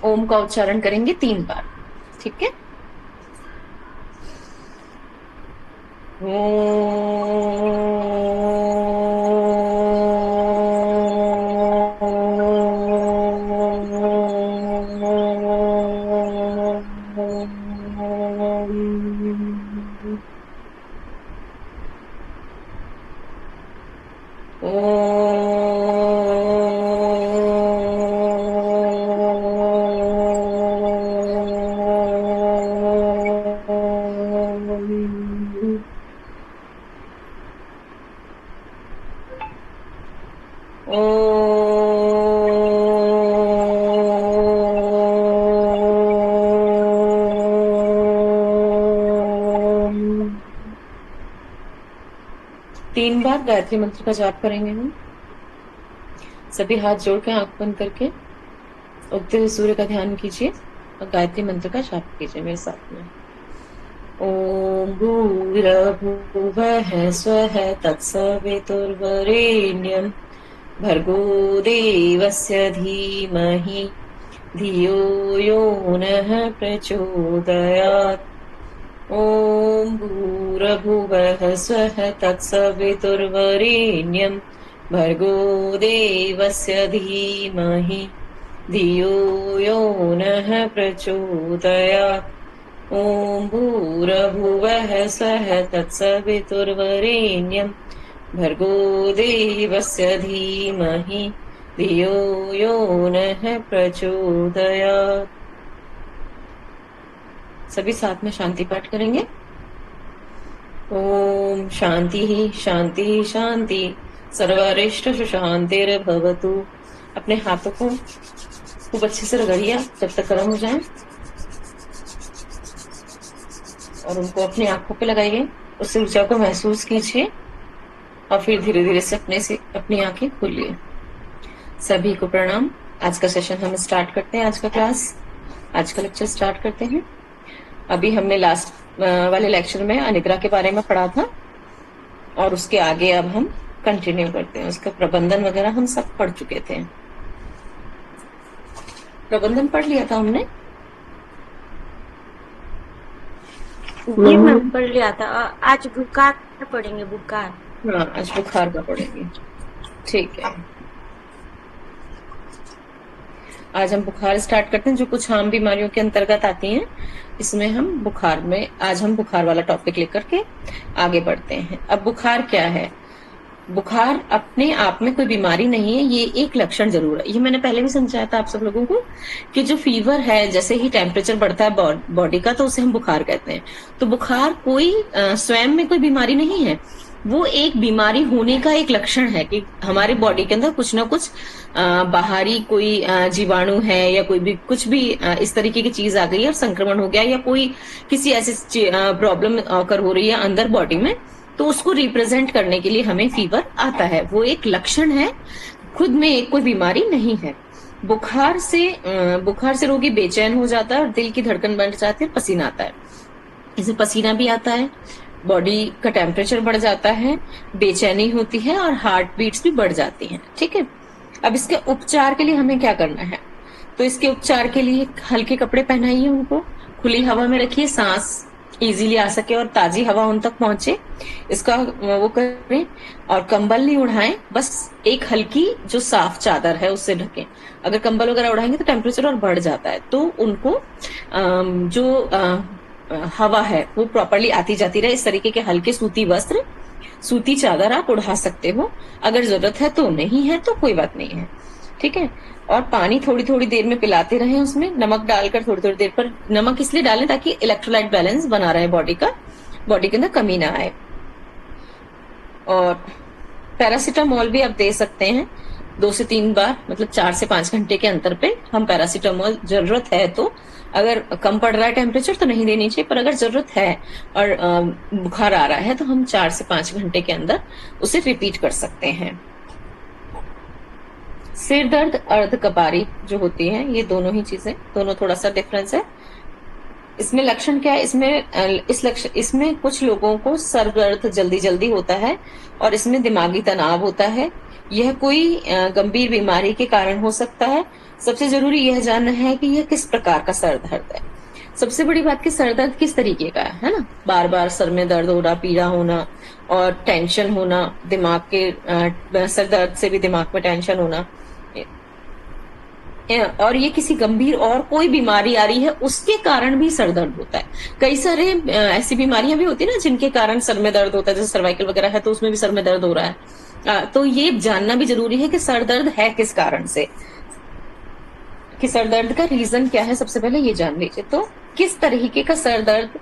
ओम का उच्चारण करेंगे 3 बार। ठीक है। तीन बार गायत्री मंत्र का जाप करेंगे हम। सभी हाथ जोड़ के आंख बंद करके उगते हुए सूर्य का ध्यान कीजिए और गायत्री मंत्र का जाप कीजिए मेरे साथ में। ओम भूर्भुवः स्वः तत्सवितुर्वरेण्यं भर्गो देवस्य धीमहि धियो यो नः प्रचोदयात्। ओम भूर्भुवः स्वः तत्सवितुर्वरेण्यं भर्गो देवस्य धीमहि धियो यो नः प्रचोदयात्। ओम भूर्भुवः स्वः तत्सवितुर्वरेण्यं भर्गो देवस्य धीमहि धियो यो नः प्रचोदयात्। सभी साथ में शांति पाठ करेंगे। ओम शांति ही शांति ही शांति सर्वरिष्ट शांतिर्भवतु। अपने हाथों को खूब अच्छे से रगड़िए जब तक गर्म हो जाए और उनको अपनी आंखों पे लगाइए। उस ऊर्जा को महसूस कीजिए और फिर धीरे धीरे से अपनी आंखें खोलिए। सभी को प्रणाम। आज का सेशन हम स्टार्ट करते हैं। आज का क्लास, आज का लेक्चर स्टार्ट करते हैं। अभी हमने लास्ट वाले लेक्चर में अनिद्रा के बारे में पढ़ा था और उसके आगे अब हम कंटिन्यू करते हैं। उसका प्रबंधन वगैरह हम सब पढ़ चुके थे। प्रबंधन पढ़ लिया था हमने। जी मैम पढ़ लिया था। आज बुखार पढ़ेंगे, बुखार। हाँ, आज बुखार का पढ़ेंगे। ठीक है, आज हम बुखार स्टार्ट करते हैं जो कुछ आम बीमारियों के अंतर्गत आती हैं। इसमें हम बुखार में आज हम बुखार वाला टॉपिक लेकर के आगे बढ़ते हैं। अब बुखार क्या है? बुखार अपने आप में कोई बीमारी नहीं है, ये एक लक्षण जरूर है। ये मैंने पहले भी समझाया था आप सब लोगों को कि जो फीवर है, जैसे ही टेम्परेचर बढ़ता है बॉडी का, तो उसे हम बुखार कहते हैं। तो बुखार कोई स्वयं में कोई बीमारी नहीं है, वो एक बीमारी होने का एक लक्षण है कि हमारे बॉडी के अंदर कुछ ना कुछ बाहरी कोई जीवाणु है या कोई भी कुछ भी इस तरीके की चीज आ गई है और संक्रमण हो गया या कोई किसी ऐसी प्रॉब्लम अकर हो रही है अंदर बॉडी में, तो उसको रिप्रेजेंट करने के लिए हमें फीवर आता है। वो एक लक्षण है, खुद में एक कोई बीमारी नहीं है। बुखार से रोगी बेचैन हो जाता है और दिल की धड़कन बढ़ जाती है, पसीना आता है। इसे पसीना भी आता है, बॉडी का टेम्परेचर बढ़ जाता है, बेचैनी होती है और हार्ट बीट्स भी बढ़ जाती हैं। ठीक है। अब इसके उपचार के लिए हमें क्या करना है? तो इसके उपचार के लिए हल्के कपड़े पहनाइए, उनको खुली हवा में रखिए, सांस इजीली आ सके और ताजी हवा उन तक पहुंचे, इसका वो करें। और कंबल नहीं उड़ाएं, बस एक हल्की जो साफ चादर है उससे ढकें। अगर कंबल वगैरह उड़ाएंगे तो टेम्परेचर और बढ़ जाता है, तो उनको हवा है वो प्रॉपरली आती जाती रहे। इस तरीके के हल्के सूती वस्त्र, सूती चादर आप उड़ा सकते हो। अगर जरूरत है तो, नहीं है तो कोई बात नहीं है। ठीक है। और पानी थोड़ी थोड़ी देर में पिलाते रहें, उसमें नमक डालकर थोड़ी थोड़ी देर पर। नमक इसलिए डालें ताकि इलेक्ट्रोलाइट बैलेंस बना रहे बॉडी का, बॉडी के अंदर कमी ना आए। और पैरासीटामोल भी आप दे सकते हैं 2 से 3 बार, मतलब 4 से 5 घंटे के अंतर पे हम पैरासीटामोल, जरूरत है तो। अगर कम पड़ रहा है टेम्परेचर तो नहीं देनी चाहिए, पर अगर जरूरत है और बुखार आ रहा है तो हम 4 से 5 घंटे के अंदर उसे रिपीट कर सकते हैं। सिर दर्द, अर्ध कपारी जो होती है, ये दोनों ही चीजें, दोनों थोड़ा सा डिफरेंस है। इसमें लक्षण क्या है? इसमें कुछ लोगों को सर दर्द जल्दी जल्दी होता है और इसमें दिमागी तनाव होता है। यह कोई गंभीर बीमारी के कारण हो सकता है सबसे जरूरी यह जानना है कि यह किस प्रकार का सर दर्द है। सबसे बड़ी बात कि सर दर्द किस तरीके का है ना, बार बार सर में दर्द होना, पीड़ा होना और टेंशन होना, दिमाग के सर दर्द से भी दिमाग में टेंशन होना, और ये किसी गंभीर और कोई बीमारी आ रही है उसके कारण भी सर दर्द होता है। कई सारे ऐसी बीमारियां भी होती है ना जिनके कारण सर में दर्द होता है, जैसे सर्वाइकल वगैरह है तो उसमें भी सर में दर्द हो रहा है। तो ये जानना भी जरूरी है कि सर दर्द है किस कारण से, कि सर दर्द का रीजन क्या है, सबसे पहले ये जान लीजिए। तो किस तरीके का सर दर्द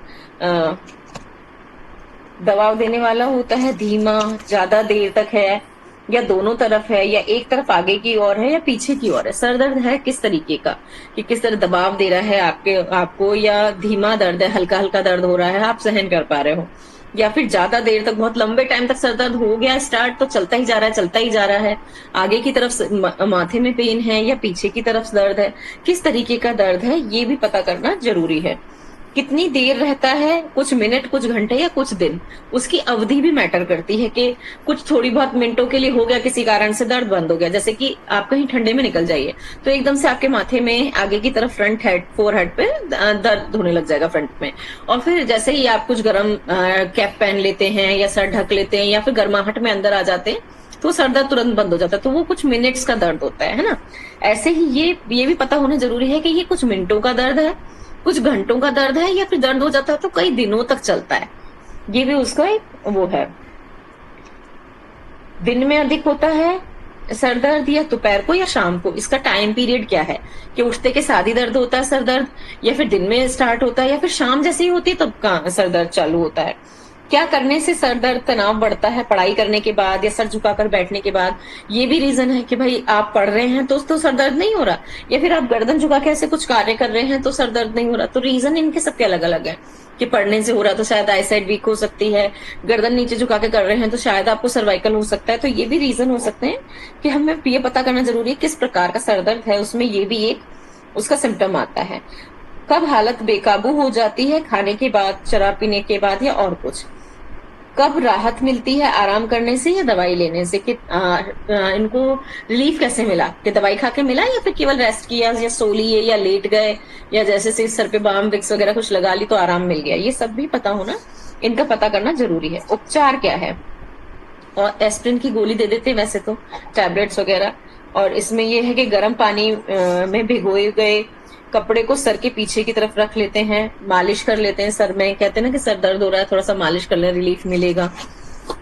दबाव देने वाला होता है, धीमा, ज्यादा देर तक है, या दोनों तरफ है, या एक तरफ आगे की ओर है या पीछे की ओर है। सर दर्द है किस तरीके का, कि किस तरह दबाव दे रहा है आपको, या धीमा दर्द है, हल्का हल्का दर्द हो रहा है, आप सहन कर पा रहे हो, या फिर ज्यादा देर तक, बहुत लंबे टाइम तक सर दर्द हो गया स्टार्ट तो चलता ही जा रहा है, चलता ही जा रहा है, आगे की तरफ माथे में पेन है या पीछे की तरफ दर्द है, किस तरीके का दर्द है ये भी पता करना जरूरी है। कितनी देर रहता है, कुछ मिनट, कुछ घंटे या कुछ दिन, उसकी अवधि भी मैटर करती है, कि कुछ थोड़ी बहुत मिनटों के लिए हो गया किसी कारण से दर्द बंद हो गया, जैसे कि आप कहीं ठंडे में निकल जाइए तो एकदम से आपके माथे में आगे की तरफ फ्रंट हेड, फोर हेड पे दर्द होने लग जाएगा फ्रंट में, और फिर जैसे ही आप कुछ गर्म कैप पहन लेते हैं या सर ढक लेते हैं या फिर गर्माहट में अंदर आ जाते हैं तो सर दर्द तुरंत बंद हो जाता है। तो वो कुछ मिनट्स का दर्द होता है ना। ऐसे ही ये भी पता होना जरूरी है कि ये कुछ मिनटों का दर्द है, कुछ घंटों का दर्द है, या फिर दर्द हो जाता है तो कई दिनों तक चलता है। ये भी उसका एक वो है। दिन में अधिक होता है सर दर्द या दोपहर को या शाम को, इसका टाइम पीरियड क्या है, कि उठते के साथ ही दर्द होता है सर दर्द, या फिर दिन में स्टार्ट होता है, या फिर शाम जैसे ही होती है तब कहाँ सर दर्द चालू होता है। क्या करने से सर दर्द, तनाव बढ़ता है, पढ़ाई करने के बाद या सर झुकाकर बैठने के बाद। ये भी रीजन है कि भाई आप पढ़ रहे हैं तो सर दर्द नहीं हो रहा, या फिर आप गर्दन झुका के ऐसे कुछ कार्य कर रहे हैं तो सर दर्द नहीं हो रहा। तो रीजन इनके सबके अलग अलग है, कि पढ़ने से हो रहा तो शायद आई साइड वीक हो सकती है, गर्दन नीचे झुका के कर रहे हैं तो शायद आपको सर्वाइकल हो सकता है। तो ये भी रीजन हो सकते हैं कि हमें ये पता करना जरूरी है किस प्रकार का सर दर्द है, उसमें ये भी एक उसका सिम्टम आता है। कब हालत बेकाबू हो जाती है, खाने के बाद, शराब पीने के बाद या और कुछ। कब राहत मिलती है आराम करने से या दवाई लेने से, कि इनको रिलीफ कैसे मिला, कि दवाई खा के मिला या फिर केवल रेस्ट किया या सो लिए या लेट गए, या जैसे से सर पे बाम विक्स वगैरह कुछ लगा ली तो आराम मिल गया। ये सब भी पता होना, इनका पता करना जरूरी है। उपचार क्या है, और एस्प्रिन की गोली दे देते हैं वैसे तो, टैबलेट्स वगैरह, और इसमें यह है कि गर्म पानी में भिगोए गए कपड़े को सर के पीछे की तरफ रख लेते हैं, मालिश कर लेते हैं सर में। कहते हैं ना कि सर दर्द हो रहा है, थोड़ा सा मालिश कर लें, रिलीफ मिलेगा।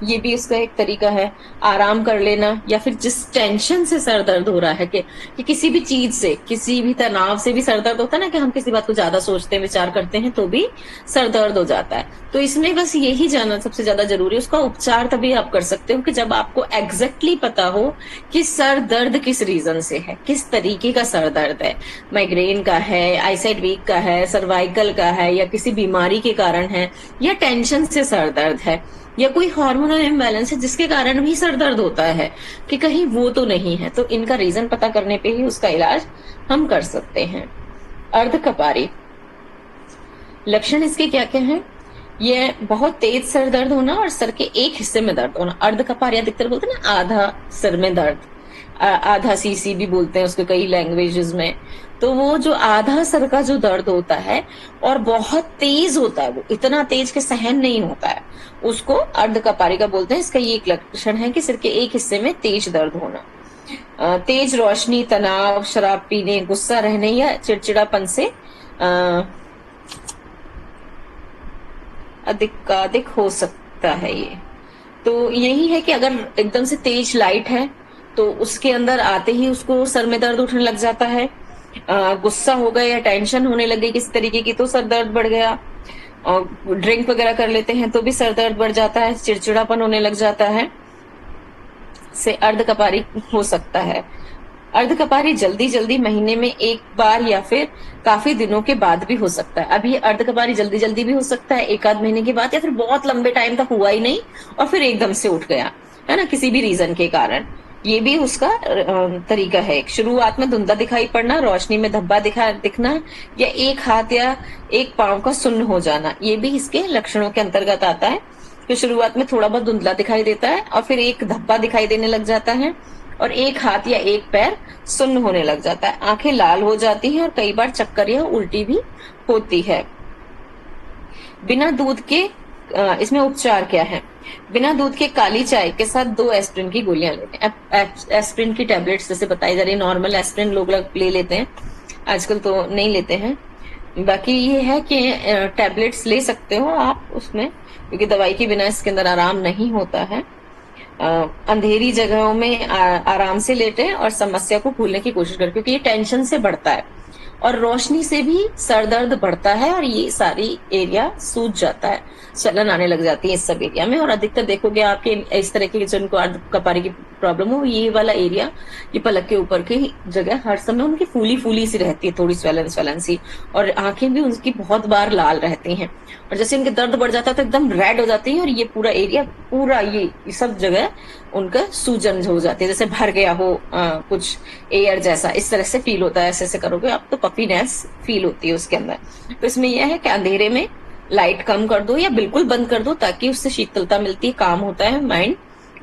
ये भी इसका एक तरीका है। आराम कर लेना, या फिर जिस टेंशन से सर दर्द हो रहा है, कि किसी भी चीज से, किसी भी तनाव से भी सर दर्द होता है ना, कि हम किसी बात को ज्यादा सोचते हैं, विचार करते हैं तो भी सर दर्द हो जाता है। तो इसमें बस यही जानना सबसे ज्यादा जरूरी है। उसका उपचार तभी आप कर सकते हो कि जब आपको एग्जैक्टली पता हो कि सर दर्द किस रीजन से है, किस तरीके का सर दर्द है। माइग्रेन का है, आईसाइट वीक का है, सर्वाइकल का है, या किसी बीमारी के कारण है, या टेंशन से सर दर्द है, या कोई हार्मोनल इम्बैलेंस है जिसके कारण भी सर दर्द होता है, कि कहीं वो तो नहीं है। तो इनका रीजन पता करने पे ही उसका इलाज हम कर सकते हैं। अर्धकपारी, लक्षण इसके क्या क्या हैं। ये बहुत तेज सर दर्द होना और सर के एक हिस्से में दर्द होना। अर्धकपारी अधिकतर बोलते हैं ना आधा सर में दर्द, आधा सीसी भी बोलते हैं उसके कई लैंग्वेजेस में। तो वो जो आधा सर का जो दर्द होता है और बहुत तेज होता है, वो इतना तेज के सहन नहीं होता है, उसको अर्धकपारी का बोलते हैं। इसका ये एक लक्षण है कि सिर के एक हिस्से में तेज दर्द होना। तेज रोशनी, तनाव, शराब पीने, गुस्सा रहने या चिड़चिड़ापन से अधिक हो सकता है ये। तो यही है कि अगर एकदम से तेज लाइट है तो उसके अंदर आते ही उसको सर में दर्द उठने लग जाता है। गुस्सा हो गया या टेंशन होने लग गई किसी तरीके की तो सर दर्द बढ़ गया, और ड्रिंक वगैरह कर लेते हैं तो भी सर दर्द बढ़ जाता है, चिड़चिड़ापन होने लग जाता है, से अर्धकपारी हो सकता है। अर्धकपारी जल्दी जल्दी महीने में एक बार या फिर काफी दिनों के बाद भी हो सकता है। अभी अर्धकपारी जल्दी जल्दी भी हो सकता है, एक आध महीने के बाद, या फिर बहुत लंबे टाइम तक हुआ ही नहीं और फिर एकदम से उठ गया, है ना, किसी भी रीजन के कारण। ये भी उसका तरीका है। शुरुआत में धुंधला दिखाई पड़ना, रोशनी में धब्बा दिखना, या एक हाथ या एक पांव का सुन्न हो जाना, ये भी इसके लक्षणों के अंतर्गत आता है। कि शुरुआत में थोड़ा बहुत धुंधला दिखाई देता है और फिर एक धब्बा दिखाई देने लग जाता है, और एक हाथ या एक पैर सुन्न होने लग जाता है, आंखें लाल हो जाती हैं और कई बार चक्कर या उल्टी भी होती है। बिना दूध के इसमें उपचार क्या है? बिना दूध के काली चाय के साथ 2 एस्प्रिन की गोलियां लेते हैं। एस्प्रिन की टैबलेट्स जैसे बताई जा रही, नॉर्मल एस्प्रिन लोग ले लेते हैं, आजकल तो नहीं लेते हैं। बाकी ये है कि टैबलेट्स ले सकते हो आप उसमें, क्योंकि दवाई के बिना इसके अंदर आराम नहीं होता है। अंधेरी जगहों में आराम से लेटें और समस्या को भूलने की कोशिश करें, क्योंकि ये टेंशन से बढ़ता है और रोशनी से भी सर दर्द बढ़ता है और ये सारी एरिया सूज जाता है, स्वलन आने लग जाती है इस सब एरिया में। और अधिकतर देखोगे आपके इस तरह के जिनको अर्ध कपारी की प्रॉब्लम हो, ये वाला एरिया, ये पलक के ऊपर की जगह हर समय उनकी फूली फूली सी रहती है, थोड़ी स्वलन सी, और आंखें भी उनकी बहुत बार लाल रहती हैं। और जैसे इनके दर्द बढ़ जाता है तो एकदम रेड हो जाती है और ये पूरा एरिया, पूरा ये सब जगह उनका सूजन हो जाती है, जैसे भर गया हो कुछ एयर जैसा, इस तरह से फील होता है। ऐसे ऐसे करोगे आप तो पफीनेस फील होती है उसके अंदर। तो इसमें यह है कि अंधेरे में लाइट कम कर दो या बिल्कुल बंद कर दो, ताकि उससे शीतलता मिलती है, काम होता है माइंड,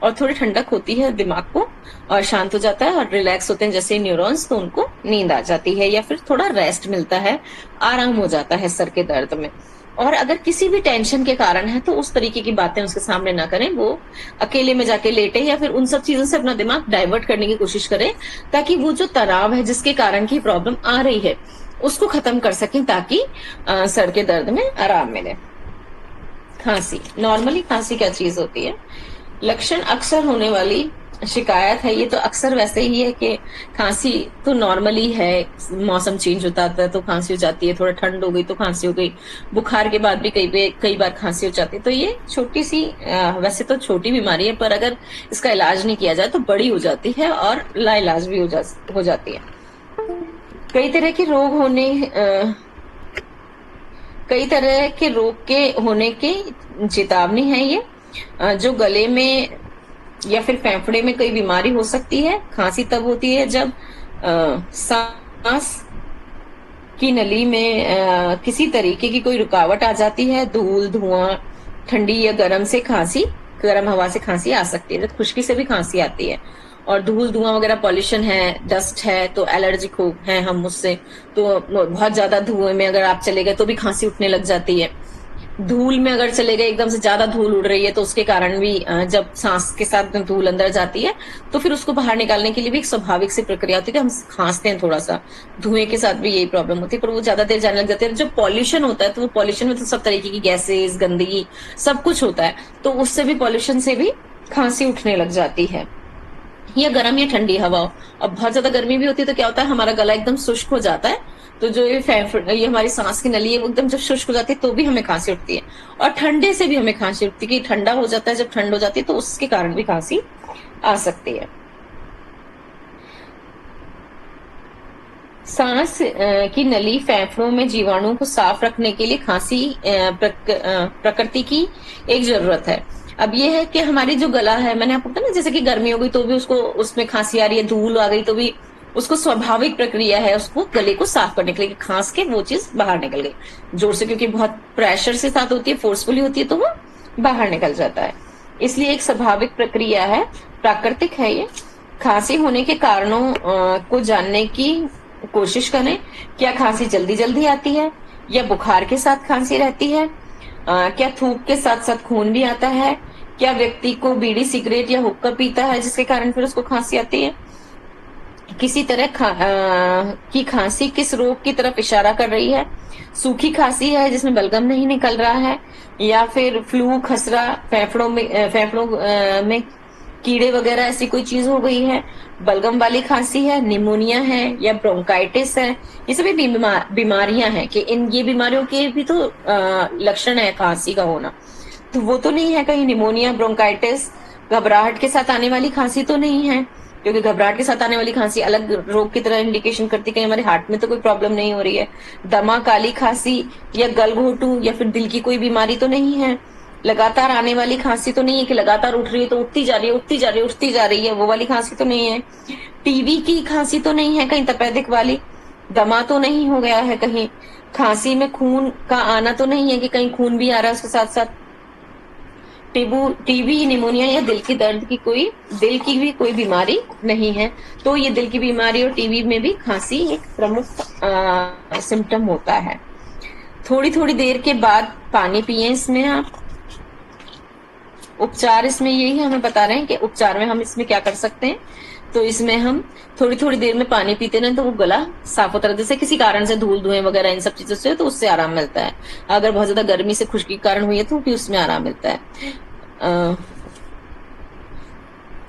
और थोड़ी ठंडक होती है दिमाग को, और शांत हो जाता है और रिलैक्स होते हैं जैसे न्यूरॉन्स, तो उनको नींद आ जाती है या फिर थोड़ा रेस्ट मिलता है, आराम हो जाता है सर के दर्द में। और अगर किसी भी टेंशन के कारण है तो उस तरीके की बातें उसके सामने ना करें, वो अकेले में जाके लेटे या फिर उन सब चीजों से अपना दिमाग डाइवर्ट करने की कोशिश करें, ताकि वो जो तनाव है जिसके कारण की प्रॉब्लम आ रही है उसको खत्म कर सकें, ताकि सर के दर्द में आराम मिले। खांसी, नॉर्मली खांसी क्या चीज होती है? लक्षण अक्सर होने वाली शिकायत है। ये तो अक्सर वैसे ही है कि खांसी तो नॉर्मली है, मौसम चेंज होता है तो खांसी हो जाती है, थोड़ा ठंड हो गई तो खांसी हो गई, बुखार के बाद भी कई बार खांसी हो जाती है। तो ये छोटी सी वैसे तो छोटी बीमारी है, पर अगर इसका इलाज नहीं किया जाए तो बड़ी हो जाती है और लाइलाज भी हो जाती है। कई तरह के रोग के होने की चेतावनी है ये, जो गले में या फिर फेफड़े में कोई बीमारी हो सकती है। खांसी तब होती है जब सांस की नली में किसी तरीके की कोई रुकावट आ जाती है। धूल, धुआं, ठंडी या गर्म हवा से खांसी आ सकती है। खुश्की से भी खांसी आती है, और धूल, धुआं वगैरह, पॉल्यूशन है, डस्ट है तो एलर्जिक है हम उससे, तो बहुत ज्यादा धुएं में अगर आप चले गए तो भी खांसी उठने लग जाती है। धूल में अगर चले गए, एकदम से ज्यादा धूल उड़ रही है तो उसके कारण भी जब सांस के साथ धूल अंदर जाती है तो फिर उसको बाहर निकालने के लिए भी एक स्वाभाविक सी प्रक्रिया होती है कि हम खांसते हैं थोड़ा सा। धुएं के साथ भी यही प्रॉब्लम होती है, पर वो ज्यादा देर जाने लग जाते हैं। जब पॉल्यूशन होता है तो वो पॉल्यूशन में तो सब तरीके की गैसेज, गंदगी, सब कुछ होता है, तो उससे भी, पॉल्यूशन से भी खांसी उठने लग जाती है। या गर्म या ठंडी हवा हो, अब बहुत ज्यादा गर्मी भी होती है तो क्या होता है, हमारा गला एकदम शुष्क हो जाता है, तो जो ये हमारी सांस की नली है वो एकदम जब शुष्क हो जाती है तो भी हमें खांसी उठती है। और ठंडे से भी हमें खांसी उठती है, कि ठंडा हो जाता है, जब ठंड हो जाती है तो उसके कारण भी खांसी आ सकती है। सांस की नली, फेफड़ों में जीवाणुओं को साफ रखने के लिए खांसी प्रकृति की एक जरूरत है। अब ये है कि हमारी जो गला है, मैंने आपको बताया ना, जैसे कि गर्मी हो गई तो भी उसको, उसमें खांसी आ रही है, धूल आ गई तो भी उसको स्वाभाविक प्रक्रिया है उसको गले को साफ करने के लिए, खांस के वो चीज बाहर निकल गई जोर से, क्योंकि बहुत प्रेशर से साथ होती है, फोर्सफुली होती है तो वो बाहर निकल जाता है। इसलिए एक स्वाभाविक प्रक्रिया है, प्राकृतिक है ये। खांसी होने के कारणों को जानने की कोशिश करें। क्या खांसी जल्दी जल्दी आती है या बुखार के साथ खांसी रहती है? क्या थूक के साथ साथ खून भी आता है? क्या व्यक्ति को बीड़ी, सिगरेट या हुक्का पीता है जिसके कारण फिर उसको खांसी आती है? किसी तरह की खांसी किस रोग की तरफ इशारा कर रही है? सूखी खांसी है जिसमें बलगम नहीं निकल रहा है, या फिर फ्लू, खसरा, फेफड़ों में कीड़े वगैरह ऐसी कोई चीज हो गई है? बलगम वाली खांसी है, निमोनिया है, या ब्रोंकाइटिस है? ये सभी बीमारियां हैं कि ये बीमारियों के भी तो लक्षण है खांसी का होना। तो वो तो नहीं है कहीं निमोनिया, ब्रोंकाइटिस, घबराहट के साथ आने वाली खांसी तो नहीं है, क्योंकि घबराहट के साथ आने वाली खांसी अलग रोग की तरह इंडिकेशन करती है, कहीं हमारे हार्ट में तो कोई प्रॉब्लम नहीं हो रही है। दमा, काली खांसी या गलघोटू या फिर दिल की कोई बीमारी तो नहीं है। लगातार आने वाली खांसी तो नहीं है कि लगातार उठ रही है तो उठती जा रही है, उठती जा रही है, उठती जा रही है, वो वाली खांसी तो नहीं है। टीबी की खांसी तो नहीं है कहीं, तपेदिक वाली? दमा तो नहीं हो गया है कहीं? खांसी में खून का आना तो नहीं है कि कहीं खून भी आ रहा है उसके साथ साथ? टीबी, निमोनिया या दिल की भी कोई बीमारी नहीं है। तो ये दिल की बीमारी और टीबी में भी खांसी एक प्रमुख सिम्टम होता है। थोड़ी थोड़ी देर के बाद पानी पिए। इसमें आप उपचार, इसमें यही हमें बता रहे हैं कि उपचार में हम इसमें क्या कर सकते हैं। तो इसमें हम थोड़ी थोड़ी देर में पानी पीते रहें तो वो गला साफ होता है। जैसे किसी कारण से धूल धुएं वगैरह इन सब चीजों से तो उससे आराम मिलता है। अगर बहुत ज्यादा गर्मी से खुश्की के कारण हुई है तो भी उसमें आराम मिलता है।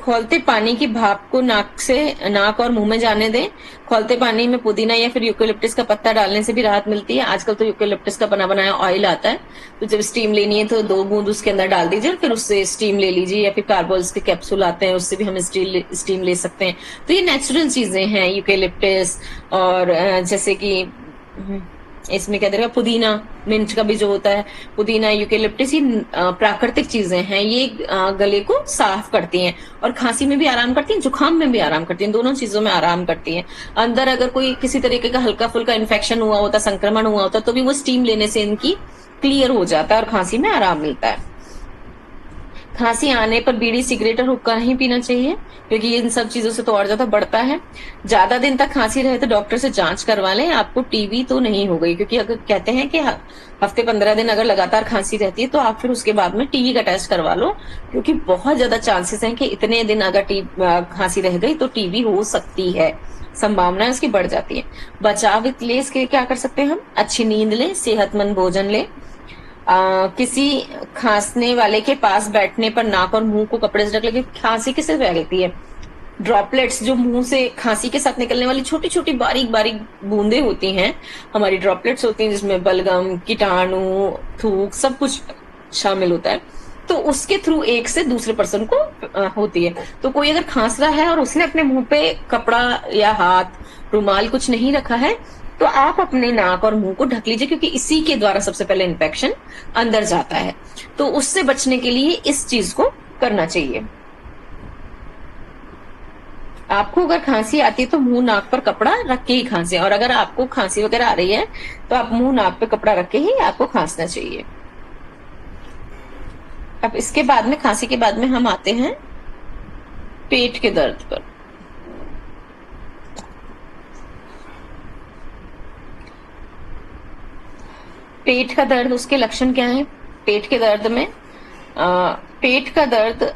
खौलते पानी की भाप को नाक और मुंह में जाने दें। खौलते पानी में पुदीना या फिर यूकेलिप्टस का पत्ता डालने से भी राहत मिलती है। आजकल तो यूकेलिप्टस का बना बनाया ऑयल आता है, तो जब स्टीम लेनी है तो 2 बूंद उसके अंदर डाल दीजिए और फिर उससे स्टीम ले लीजिए, या फिर कार्बोल्स के कैप्सूल आते हैं उससे भी हम स्टीम ले सकते हैं। तो ये नेचुरल चीजें हैं यूकेलिप्टस। और जैसे कि इसमें क्या देगा, पुदीना, मिंट का भी जो होता है, पुदीना, यूकेलिप्टस, ये प्राकृतिक चीजें हैं। ये गले को साफ करती हैं और खांसी में भी आराम करती हैं, जुकाम में भी आराम करती हैं, दोनों चीजों में आराम करती हैं। अंदर अगर कोई किसी तरीके का हल्का फुल्का इन्फेक्शन हुआ होता, संक्रमण हुआ होता, तो भी वो स्टीम लेने से इनकी क्लियर हो जाता है और खांसी में आराम मिलता है। खांसी आने पर बीड़ी, सिगरेट और हुक्का नहीं पीना चाहिए, क्योंकि इन सब चीजों से तो और ज्यादा बढ़ता है। ज्यादा दिन तक खांसी रहे तो डॉक्टर से जांच करवा लें। आपको टीबी तो नहीं हो गई, क्योंकि अगर कहते हैं कि हफ्ते 15 दिन अगर लगातार खांसी रहती है तो आप फिर उसके बाद में टीबी का टेस्ट करवा लो, क्योंकि बहुत ज्यादा चांसेस हैं कि इतने दिन अगर खांसी रह गई तो टीबी हो सकती है, संभावना उसकी बढ़ जाती है। बचाव के लिए इसके क्या कर सकते हैं हम? अच्छी नींद लें, सेहतमंद भोजन लें। किसी खांसने वाले के पास बैठने पर नाक और मुंह को कपड़े से ढक ले। खांसी किससे फैलती है? ड्रॉपलेट्स, जो मुंह से खांसी के साथ निकलने वाली छोटी छोटी बारीक बारीक बूंदे होती हैं, हमारी ड्रॉपलेट्स होती हैं, जिसमें बलगम, कीटाणु, थूक सब कुछ शामिल होता है। तो उसके थ्रू एक से दूसरे पर्सन को होती है। तो कोई अगर खांस रहा है और उसने अपने मुंह पे कपड़ा या हाथ, रुमाल कुछ नहीं रखा है, तो आप अपने नाक और मुंह को ढक लीजिए, क्योंकि इसी के द्वारा सबसे पहले इन्फेक्शन अंदर जाता है। तो उससे बचने के लिए इस चीज को करना चाहिए। आपको अगर खांसी आती है तो मुंह नाक पर कपड़ा रख के ही खांसे, और अगर आपको खांसी वगैरह आ रही है तो आप मुंह नाक पे कपड़ा रख के ही आपको खांसना चाहिए। अब इसके बाद में, खांसी के बाद में हम आते हैं पेट के दर्द पर। पेट का दर्द, उसके लक्षण क्या है? पेट के दर्द में पेट का दर्द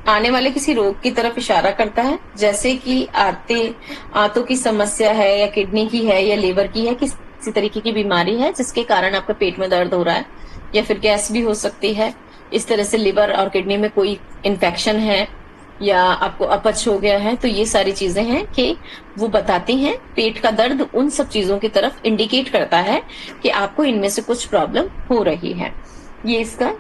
आने वाले किसी रोग की तरफ इशारा करता है, जैसे कि आंतों की समस्या है, या किडनी की है, या लीवर की है, किसी तरीके की बीमारी है जिसके कारण आपका पेट में दर्द हो रहा है, या फिर गैस भी हो सकती है। इस तरह से लिवर और किडनी में कोई इन्फेक्शन है, या आपको अपच हो गया है। तो ये सारी चीजें हैं कि वो बताती हैं, पेट का दर्द उन सब चीजों की तरफ इंडिकेट करता है कि आपको इनमें से कुछ प्रॉब्लम हो रही है। ये इसका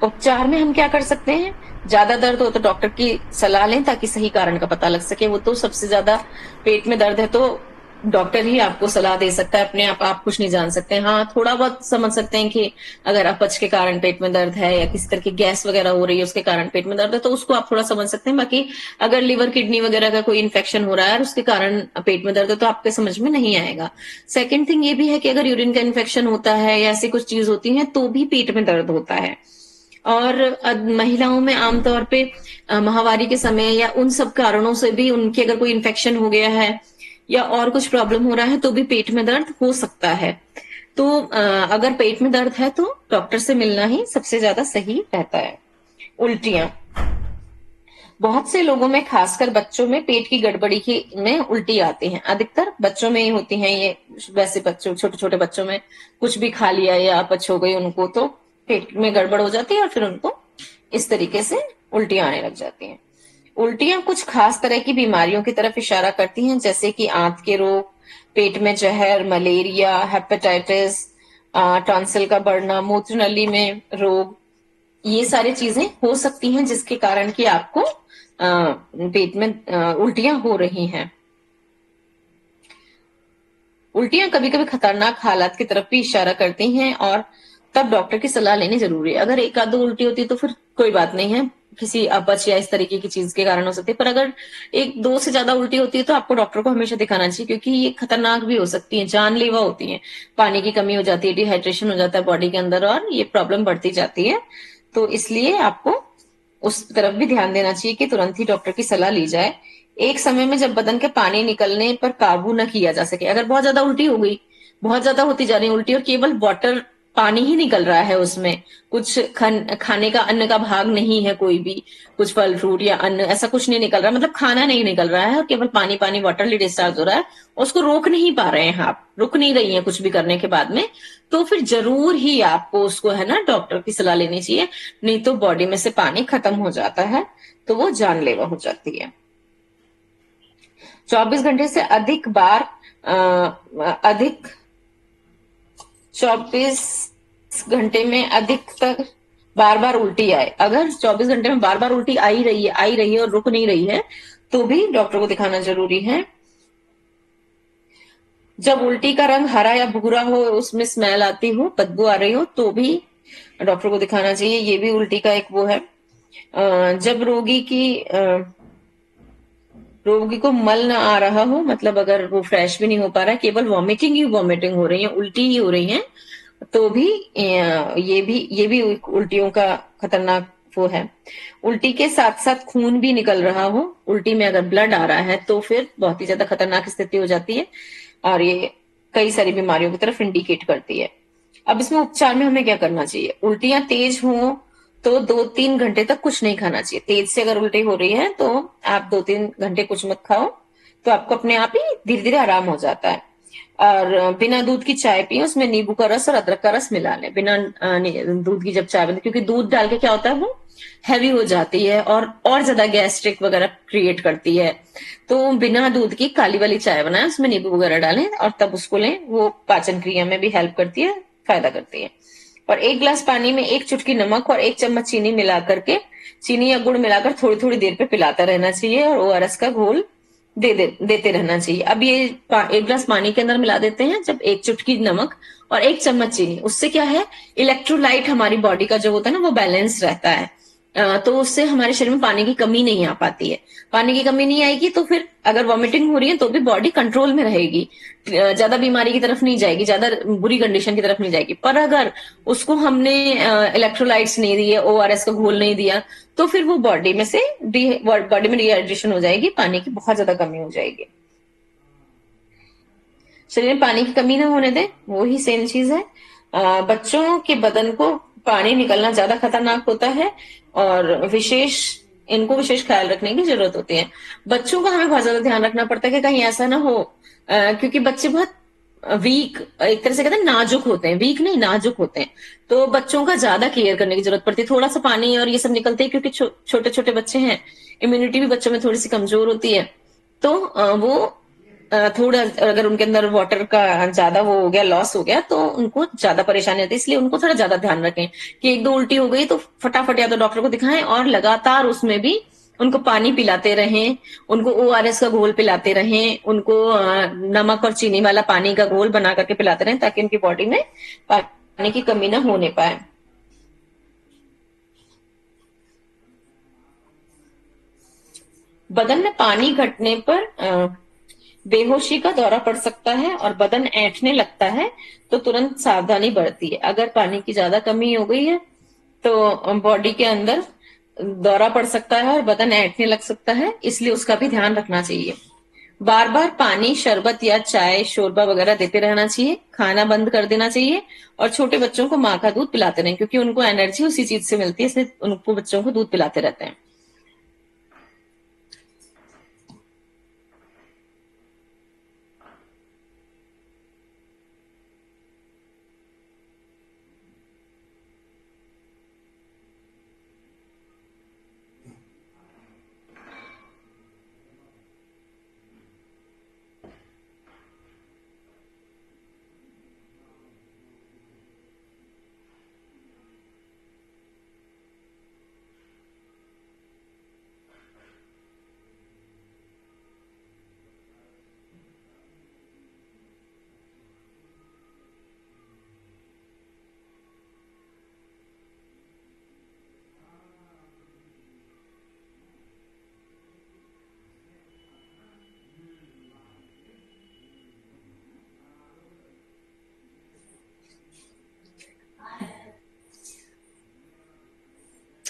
उपचार में हम क्या कर सकते हैं? ज्यादा दर्द हो तो डॉक्टर की सलाह लें ताकि सही कारण का पता लग सके। वो तो सबसे ज्यादा, पेट में दर्द है तो डॉक्टर ही आपको सलाह दे सकता है, अपने आप कुछ नहीं जान सकते। हाँ, थोड़ा बहुत समझ सकते हैं कि अगर अपच के कारण पेट में दर्द है, या किसी तरह की गैस वगैरह हो रही है उसके कारण पेट में दर्द है, तो उसको आप थोड़ा समझ सकते हैं। बाकी अगर लिवर, किडनी वगैरह का कोई इन्फेक्शन हो रहा है और उसके कारण पेट में दर्द है तो आपके समझ में नहीं आएगा। सेकेंड थिंग ये भी है कि अगर यूरिन का इन्फेक्शन होता है या ऐसी कुछ चीज होती है तो भी पेट में दर्द होता है। और महिलाओं में आमतौर पे माहवारी के समय या उन सब कारणों से भी उनके अगर कोई इन्फेक्शन हो गया है या और कुछ प्रॉब्लम हो रहा है तो भी पेट में दर्द हो सकता है। तो अगर पेट में दर्द है तो डॉक्टर से मिलना ही सबसे ज्यादा सही रहता है। उल्टियां, बहुत से लोगों में, खासकर बच्चों में, पेट की गड़बड़ी में उल्टी आती है। अधिकतर बच्चों में ही होती हैं ये। वैसे बच्चों, छोटे छोटे बच्चों में कुछ भी खा लिया या अपच हो गई उनको, तो पेट में गड़बड़ हो जाती है और फिर उनको इस तरीके से उल्टियां आने लग जाती हैं। उल्टियां कुछ खास तरह की बीमारियों की तरफ इशारा करती हैं, जैसे कि आंत के रोग, पेट में जहर, मलेरिया, हेपेटाइटिस, टॉन्सिल का बढ़ना, मूत्र नली में रोग, ये सारी चीजें हो सकती हैं जिसके कारण कि आपको पेट में उल्टियां हो रही हैं। उल्टियां कभी कभी खतरनाक हालात की तरफ भी इशारा करती हैं और तब डॉक्टर की सलाह लेनी जरूरी है। अगर एक आध दो उल्टी होती है तो फिर कोई बात नहीं है, किसी अपच या इस तरीके की चीज के कारण हो सकती है। पर अगर एक दो से ज्यादा उल्टी होती है तो आपको डॉक्टर को हमेशा दिखाना चाहिए, क्योंकि ये खतरनाक भी हो सकती है, जानलेवा होती है। पानी की कमी हो जाती है, डिहाइड्रेशन हो जाता है बॉडी के अंदर, और ये प्रॉब्लम बढ़ती जाती है। तो इसलिए आपको उस तरफ भी ध्यान देना चाहिए कि तुरंत ही डॉक्टर की सलाह ली जाए। एक समय में जब बदन के पानी निकलने पर काबू न किया जा सके, अगर बहुत ज्यादा उल्टी हो गई, बहुत ज्यादा होती जा रही है उल्टी, और केवल वाटर पानी ही निकल रहा है, उसमें कुछ खाने का अन्न का भाग नहीं है, कोई भी कुछ फल फ्रूट या अन्न ऐसा कुछ नहीं निकल रहा, मतलब खाना नहीं निकल रहा है, और केवल पानी पानी वाटर डिस्चार्ज हो रहा है, और उसको रोक नहीं पा रहे हैं, आप रुक नहीं रही हैं कुछ भी करने के बाद में, तो फिर जरूर ही आपको उसको है ना डॉक्टर की सलाह लेनी चाहिए। नहीं तो बॉडी में से पानी खत्म हो जाता है, तो वो जानलेवा हो जाती है। 24 घंटे से अधिक बार अधिक 24 घंटे में अधिक तक बार बार उल्टी आए, अगर 24 घंटे में बार बार उल्टी आई रही है और रुक नहीं रही है, तो भी डॉक्टर को दिखाना जरूरी है। जब उल्टी का रंग हरा या भूरा हो, उसमें स्मेल आती हो, बदबू आ रही हो, तो भी डॉक्टर को दिखाना चाहिए। ये भी उल्टी का एक वो है। जब रोगी को मल ना आ रहा हो, मतलब अगर वो फ्रेश भी नहीं हो पा रहा है, केवल वॉमिटिंग हो रही है, उल्टी ही हो रही है, तो भी ये भी उल्टियों का खतरनाक वो है। उल्टी के साथ साथ खून भी निकल रहा हो, उल्टी में अगर ब्लड आ रहा है, तो फिर बहुत ही ज्यादा खतरनाक स्थिति हो जाती है, और ये कई सारी बीमारियों की तरफ इंडिकेट करती है। अब इसमें उपचार में हमें क्या करना चाहिए? उल्टियां तेज हो तो 2-3 घंटे तक कुछ नहीं खाना चाहिए। तेज से अगर उल्टी हो रही है तो आप 2-3 घंटे कुछ मत खाओ, तो आपको अपने आप ही धीरे धीरे आराम हो जाता है। और बिना दूध की चाय पिए, उसमें नींबू का रस और अदरक का रस मिला लें। बिना दूध की जब चाय बनती, क्योंकि दूध डाल के क्या होता है, वो हैवी हो जाती है और ज्यादा गैस्ट्रिक वगैरह क्रिएट करती है। तो बिना दूध की काली वाली चाय बनाएं, उसमें नींबू वगैरह डालें और तब उसको लें, वो पाचन क्रिया में भी हेल्प करती है, फायदा करती है। और 1 गिलास पानी में 1 चुटकी नमक और 1 चम्मच चीनी मिला करके, चीनी या गुड़ मिलाकर थोड़ी थोड़ी देर पे पिलाता रहना चाहिए, और ओआरएस का घोल देते रहना चाहिए। अब ये 1 गिलास पानी के अंदर मिला देते हैं जब 1 चुटकी नमक और 1 चम्मच चीनी, उससे क्या है, इलेक्ट्रोलाइट हमारी बॉडी का जो होता है ना, वो बैलेंस रहता है। तो उससे हमारे शरीर में पानी की कमी नहीं आ पाती है। पानी की कमी नहीं आएगी तो फिर अगर वॉमिटिंग हो रही है तो भी बॉडी कंट्रोल में रहेगी, ज्यादा बीमारी की तरफ नहीं जाएगी, ज्यादा बुरी कंडीशन की तरफ नहीं जाएगी। पर अगर उसको हमने इलेक्ट्रोलाइट्स नहीं दिए, ओआरएस का घोल नहीं दिया, तो फिर वो बॉडी में डिहाइड्रेशन हो जाएगी, पानी की बहुत ज्यादा कमी हो जाएगी। शरीर में पानी की कमी ना होने दें, वो ही सेम चीज है। बच्चों के बदन को पानी निकलना ज्यादा खतरनाक होता है, और इनको विशेष ख्याल रखने की जरूरत होती है। बच्चों का हमें बहुत ज्यादा ध्यान रखना पड़ता है कि कहीं ऐसा ना हो, क्योंकि बच्चे बहुत वीक, एक तरह से कहते हैं नाजुक होते हैं, वीक नहीं नाजुक होते हैं, तो बच्चों का ज्यादा केयर करने की जरूरत पड़ती है। थोड़ा सा पानी और ये सब निकलते हैं, क्योंकि छोटे छोटे बच्चे हैं, इम्यूनिटी भी बच्चों में थोड़ी सी कमजोर होती है, तो वो थोड़ा अगर उनके अंदर वाटर का ज्यादा वो हो गया, लॉस हो गया, तो उनको ज्यादा परेशानी होती है। इसलिए उनको थोड़ा ज्यादा ध्यान रखें कि एक दो उल्टी हो गई तो फटाफट या तो डॉक्टर को दिखाएं, और लगातार उसमें भी उनको पानी पिलाते रहें, उनको ओआरएस का घोल पिलाते रहें, उनको नमक और चीनी वाला पानी का घोल बना करके पिलाते रहें, ताकि उनकी बॉडी में पानी की कमी ना होने पाए। बदन में पानी घटने पर बेहोशी का दौरा पड़ सकता है और बदन ऐंठने लगता है, तो तुरंत सावधानी बरती है। अगर पानी की ज्यादा कमी हो गई है तो बॉडी के अंदर दौरा पड़ सकता है और बदन ऐंठने लग सकता है, इसलिए उसका भी ध्यान रखना चाहिए। बार बार पानी, शरबत या चाय, शोरबा वगैरह देते रहना चाहिए, खाना बंद कर देना चाहिए, और छोटे बच्चों को माँ का दूध पिलाते रहें, क्योंकि उनको एनर्जी उसी चीज से मिलती है, इसलिए उनको बच्चों को दूध पिलाते रहते हैं।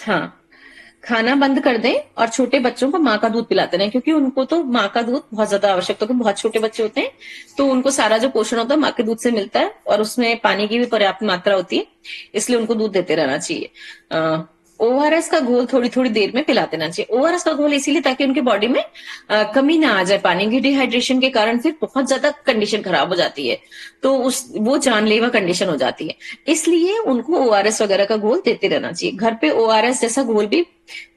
हाँ, खाना बंद कर दें और छोटे बच्चों को माँ का दूध पिलाते रहें, क्योंकि उनको तो माँ का दूध बहुत ज्यादा आवश्यक है, क्योंकि बहुत छोटे बच्चे होते हैं तो उनको सारा जो पोषण होता है माँ के दूध से मिलता है, और उसमें पानी की भी पर्याप्त मात्रा होती है, इसलिए उनको दूध देते रहना चाहिए। ओआरएस का घोल थोड़ी थोड़ी देर में पिला देना चाहिए। ओआरएस का घोल इसीलिए ताकि उनकी बॉडी में कमी ना आ जाए पानी की, डिहाइड्रेशन के कारण फिर बहुत ज्यादा कंडीशन खराब हो जाती है, तो वो जानलेवा कंडीशन हो जाती है, इसलिए उनको ओआरएस वगैरह का घोल देते रहना चाहिए। घर पे ओआरएस जैसा घोल भी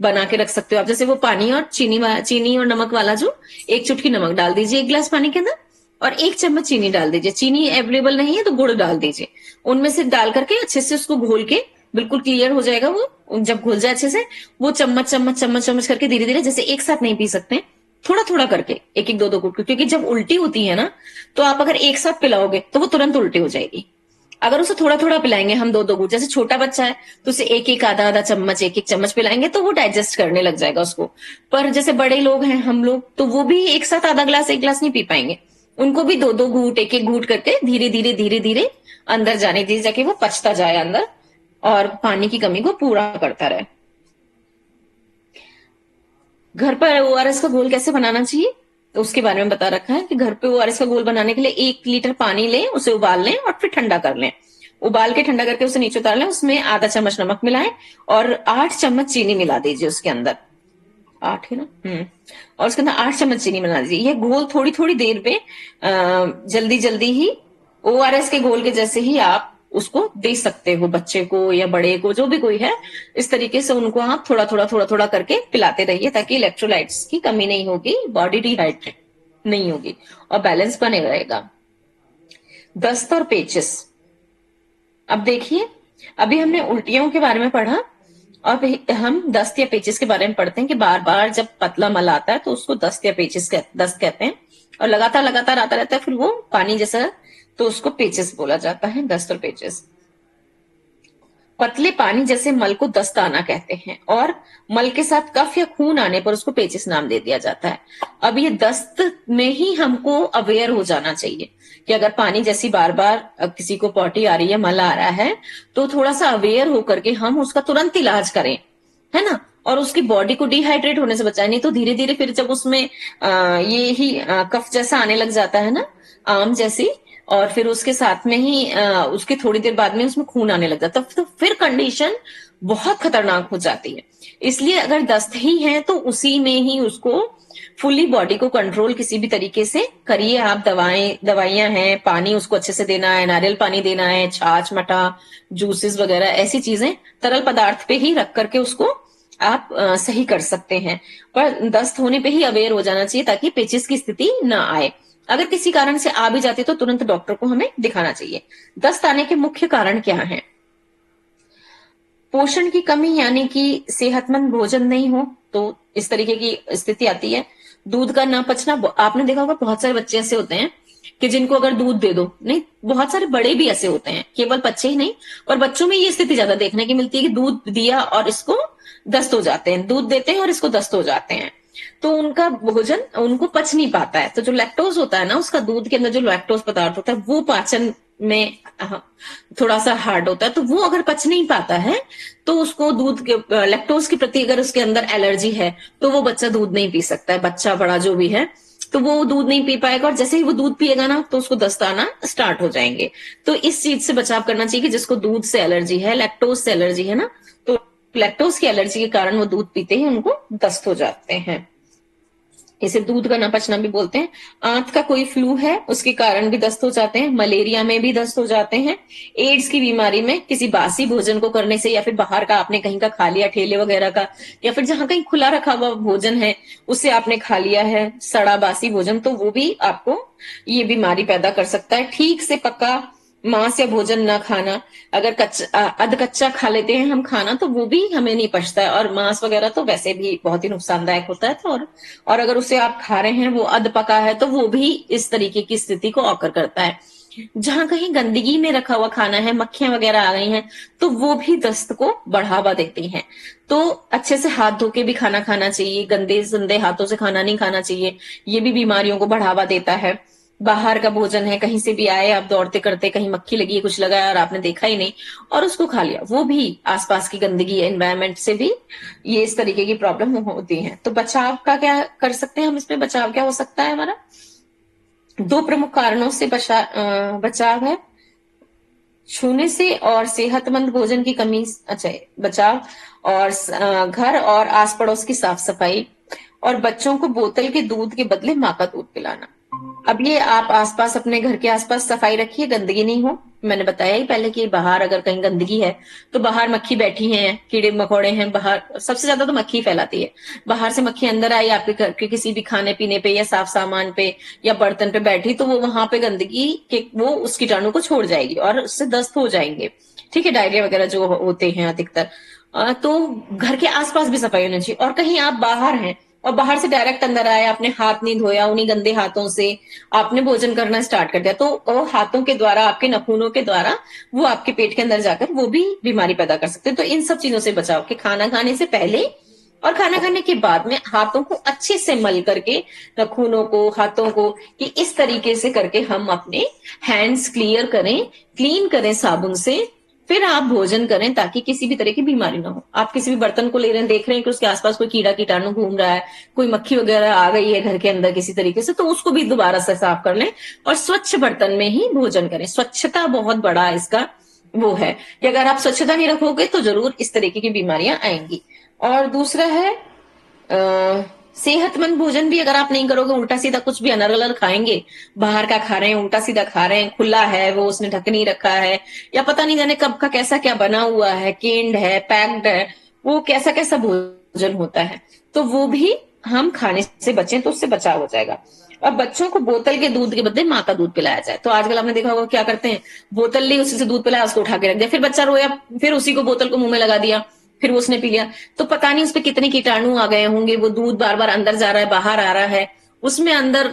बना के रख सकते हो आप, जैसे वो पानी और चीनी और नमक वाला, जो एक चुटकी नमक डाल दीजिए एक गिलास पानी के अंदर और एक चम्मच चीनी डाल दीजिए। चीनी अवेलेबल नहीं है तो गुड़ डाल दीजिए, उनमें से डाल करके अच्छे से उसको घोल के बिल्कुल क्लियर हो जाएगा वो। जब घुल जाए अच्छे से, वो चम्मच चम्मच चम्मच चम्मच करके धीरे धीरे, जैसे एक साथ नहीं पी सकते, थोड़ा थोड़ा करके, एक एक दो दो घूंट, क्योंकि जब उल्टी होती है ना तो आप अगर एक साथ पिलाओगे तो वो तुरंत उल्टी हो जाएगी। अगर उसे थोड़ा थोड़ा पिलाएंगे हम, दो दो घूंट, जैसे छोटा बच्चा है तो उसे एक एक आधा आधा चम्मच एक एक चम्मच पिलाएंगे तो वो डाइजेस्ट करने लग जाएगा उसको। पर जैसे बड़े लोग हैं हम लोग, तो वो भी एक साथ आधा गिलास एक गिलास नहीं पी पाएंगे, उनको भी दो दो घूंट एक एक घूंट करके धीरे धीरे धीरे धीरे अंदर जाने दीजिए, जाके वो पचता जाए अंदर और पानी की कमी को पूरा करता रहे। घर पर ओआरएस का घोल कैसे बनाना चाहिए तो उसके बारे में बता रखा है कि घर पे ओआरएस का घोल बनाने के लिए 1 लीटर पानी लें, उसे उबाल लें और फिर ठंडा कर लें। उबाल के ठंडा करके उसे नीचे उतार लें, उसमें आधा चम्मच नमक मिलाएं और 8 चम्मच चीनी मिला दीजिए उसके अंदर। 8 है ना? और उसके अंदर 8 चम्मच चीनी मिला दीजिए। ये घोल थोड़ी थोड़ी देर में जल्दी जल्दी ही ओआरएस के घोल के जैसे ही आप उसको दे सकते हो, बच्चे को या बड़े को, जो भी कोई है, इस तरीके से उनको आप थोड़ा थोड़ा करके पिलाते रहिए, ताकि इलेक्ट्रोलाइट्स की कमी नहीं होगी, बॉडी डिहाइड्रेट नहीं होगी और बैलेंस बने रहेगा। दस्त और पेचिस, अब देखिए, अभी हमने उल्टियों के बारे में पढ़ा, और हम दस्त या पेचिस के बारे में पढ़ते हैं कि बार बार जब पतला मल आता है तो उसको दस्त या पेचिस दस्त कहते हैं, और लगातार लगातार आता रहता है फिर वो पानी जैसा, तो उसको पेचिस बोला जाता है, दस्त और पेचिस। पतले पानी जैसे मल को दस्त आना कहते हैं, और मल के साथ कफ या खून आने पर उसको पेचिस नाम दे दिया जाता है। अब ये दस्त में ही हमको अवेयर हो जाना चाहिए कि अगर पानी जैसी बार बार किसी को पॉटी आ रही है, मल आ रहा है, तो थोड़ा सा अवेयर होकर के हम उसका तुरंत इलाज करें, है ना, और उसकी बॉडी को डिहाइड्रेट होने से बचाएं। नहीं तो धीरे धीरे फिर जब उसमें ये ही कफ जैसा आने लग जाता है ना, आम जैसी, और फिर उसके साथ में ही उसके थोड़ी देर बाद में उसमें खून आने लग जाता है, तो फिर कंडीशन बहुत खतरनाक हो जाती है। इसलिए अगर दस्त ही है तो उसी में ही उसको फुली बॉडी को कंट्रोल किसी भी तरीके से करिए आप। दवाइयां हैं, पानी उसको अच्छे से देना है, नारियल पानी देना है, छाछ मठा, जूसेस वगैरह, ऐसी चीजें तरल पदार्थ पे ही रख करके उसको आप सही कर सकते हैं। पर दस्त होने पे ही अवेयर हो जाना चाहिए ताकि पेचिस की स्थिति ना आए। अगर किसी कारण से आ भी जाती तो तुरंत डॉक्टर को हमें दिखाना चाहिए। दस्त आने के मुख्य कारण क्या हैं? पोषण की कमी, यानी कि सेहतमंद भोजन नहीं हो तो इस तरीके की स्थिति आती है। दूध का ना पचना, आपने देखा होगा बहुत सारे बच्चे ऐसे होते हैं कि जिनको अगर दूध दे दो, नहीं बहुत सारे बड़े भी ऐसे होते हैं, केवल बच्चे ही नहीं, पर बच्चों में ये स्थिति ज्यादा देखने की मिलती है कि दूध दिया और इसको दस्त हो जाते हैं, दूध देते हैं और इसको दस्त हो जाते हैं, तो उनका भोजन उनको पच नहीं पाता है। तो जो लैक्टोज होता है ना, उसका दूध के अंदर जो लैक्टोज पदार्थ होता है वो पाचन में थोड़ा सा हार्ड होता है, तो वो अगर पच नहीं पाता है तो उसको दूध के लैक्टोज के प्रति अगर उसके अंदर एलर्जी है तो वो बच्चा दूध नहीं पी सकता है, बच्चा बड़ा जो भी है, तो वो दूध नहीं पी पाएगा, और जैसे ही वो दूध पिएगा ना तो उसको दस्त आना स्टार्ट हो जाएंगे। तो इस चीज से बचाव करना चाहिए कि जिसको दूध से एलर्जी है, लैक्टोज से एलर्जी है ना, तो लैक्टोज की एलर्जी के कारण वो दूध पीते ही उनको दस्त हो जाते हैं। इसे दूध का ना पचना भी बोलते हैं। आंत का कोई फ्लू है उसके कारण भी दस्त हो जाते हैं। मलेरिया में भी दस्त हो जाते हैं। एड्स की बीमारी में किसी बासी भोजन को करने से, या फिर बाहर का आपने कहीं का खा लिया, ठेले वगैरह का, या फिर जहां कहीं खुला रखा हुआ भोजन है उसे आपने खा लिया है, सड़ा बासी भोजन, तो वो भी आपको ये बीमारी पैदा कर सकता है। ठीक से पका मांस या भोजन ना खाना, अगर अध कच्चा खा लेते हैं हम खाना तो वो भी हमें नहीं पचता है, और मांस वगैरह तो वैसे भी बहुत ही नुकसानदायक होता है, तो और अगर उसे आप खा रहे हैं वो अध पका है तो वो भी इस तरीके की स्थिति को ऑकर करता है। जहां कहीं गंदगी में रखा हुआ खाना है, मक्खियां वगैरह आ गई हैं, तो वो भी दस्त को बढ़ावा देती हैं। तो अच्छे से हाथ धो के भी खाना खाना चाहिए, गंदे संदे हाथों से खाना नहीं खाना चाहिए, ये भी बीमारियों को बढ़ावा देता है। बाहर का भोजन है, कहीं से भी आए आप दौड़ते करते, कहीं मक्खी लगी है, कुछ लगा है और आपने देखा ही नहीं और उसको खा लिया, वो भी आसपास की गंदगी है, एनवायरनमेंट से भी ये इस तरीके की प्रॉब्लम होती है। तो बचाव का क्या कर सकते हैं हम, इसमें बचाव क्या हो सकता है हमारा? दो प्रमुख कारणों से बचाव है, छूने से और सेहतमंद भोजन की कमी, अच्छा बचाव, और घर और आस पड़ोस की साफ सफाई, और बच्चों को बोतल के दूध के बदले माँ का दूध पिलाना। अब ये आप आसपास, अपने घर के आसपास सफाई रखिए, गंदगी नहीं हो। मैंने बताया ही पहले कि बाहर अगर कहीं गंदगी है तो बाहर मक्खी बैठी है, कीड़े मकोड़े हैं बाहर, सबसे ज्यादा तो मक्खी फैलाती है। बाहर से मक्खी अंदर आई आपके घर के किसी भी खाने पीने पे या साफ सामान पे या बर्तन पे बैठी, तो वो वहां पे गंदगी के वो उस कीटाणु को छोड़ जाएगी और उससे दस्त हो जाएंगे। ठीक है, डायरिया वगैरह जो होते हैं अधिकतर। तो घर के आसपास भी सफाई होनी चाहिए। और कहीं आप बाहर हैं और बाहर से डायरेक्ट अंदर आए, आपने हाथ नहीं धोया, उन्हीं गंदे हाथों से आपने भोजन करना स्टार्ट कर दिया, तो वो हाथों के द्वारा, आपके नाखूनों के द्वारा वो आपके पेट के अंदर जाकर वो भी बीमारी पैदा कर सकते हैं। तो इन सब चीजों से बचाओ कि खाना खाने से पहले और खाना खाने के बाद में हाथों को अच्छे से मल करके, नाखूनों को, हाथों को, कि इस तरीके से करके हम अपने हैंड्स क्लीन करें साबुन से, फिर आप भोजन करें ताकि किसी भी तरह की बीमारी ना हो। आप किसी भी बर्तन को ले रहे हैं, देख रहे हैं कि उसके आसपास कोई कीड़ा कीटाणु घूम रहा है, कोई मक्खी वगैरह आ गई है घर के अंदर किसी तरीके से, तो उसको भी दोबारा से साफ कर लें और स्वच्छ बर्तन में ही भोजन करें। स्वच्छता बहुत बड़ा इसका वो है कि अगर आप स्वच्छता नहीं रखोगे तो जरूर इस तरीके की बीमारियां आएंगी। और दूसरा है सेहतमंद भोजन भी अगर आप नहीं करोगे, उल्टा सीधा कुछ भी अनर्गल खाएंगे, बाहर का खा रहे हैं, उल्टा सीधा खा रहे हैं, खुला है वो, उसने ढक नहीं रखा है, या पता नहीं जाने कब का कैसा क्या बना हुआ है, केंड है, पैक्ड है, वो कैसा कैसा भोजन होता है, तो वो भी हम खाने से बचें तो उससे बचाव हो जाएगा। अब बच्चों को बोतल के दूध के बदले माँ का दूध पिलाया जाए। तो आजकल आपने देखा होगा क्या करते हैं, बोतल ली, उसी से दूध पिलाया, उसको उठा के रख दिया, फिर बच्चा रोया, फिर उसी को बोतल को मुंह में लगा दिया, फिर वो उसने पी लिया। तो पता नहीं उसपे कितने कीटाणु आ गए होंगे, वो दूध बार बार अंदर जा रहा है, बाहर आ रहा है, उसमें अंदर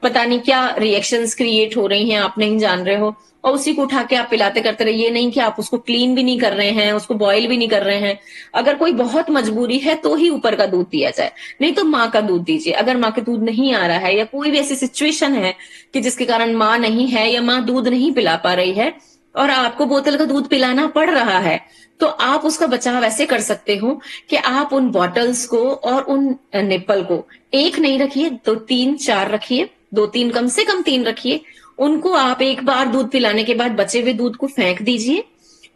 पता नहीं क्या रिएक्शंस क्रिएट हो रही हैं, आप नहीं जान रहे हो, और उसी को उठा के आप पिलाते करते रहे। ये नहीं कि आप उसको क्लीन भी नहीं कर रहे हैं, उसको बॉईल भी नहीं कर रहे हैं। अगर कोई बहुत मजबूरी है तो ही ऊपर का दूध दिया जाए, नहीं तो माँ का दूध दीजिए। अगर माँ के दूध नहीं आ रहा है या कोई भी ऐसी सिचुएशन है कि जिसके कारण माँ नहीं है या माँ दूध नहीं पिला पा रही है और आपको बोतल का दूध पिलाना पड़ रहा है, तो आप उसका बचाव ऐसे कर सकते हो कि आप उन बॉटल्स को और उन निप्पल को एक नहीं रखिए, दो तीन चार रखिए, दो तीन कम से कम तीन रखिए। उनको आप एक बार दूध पिलाने के बाद बचे हुए दूध को फेंक दीजिए,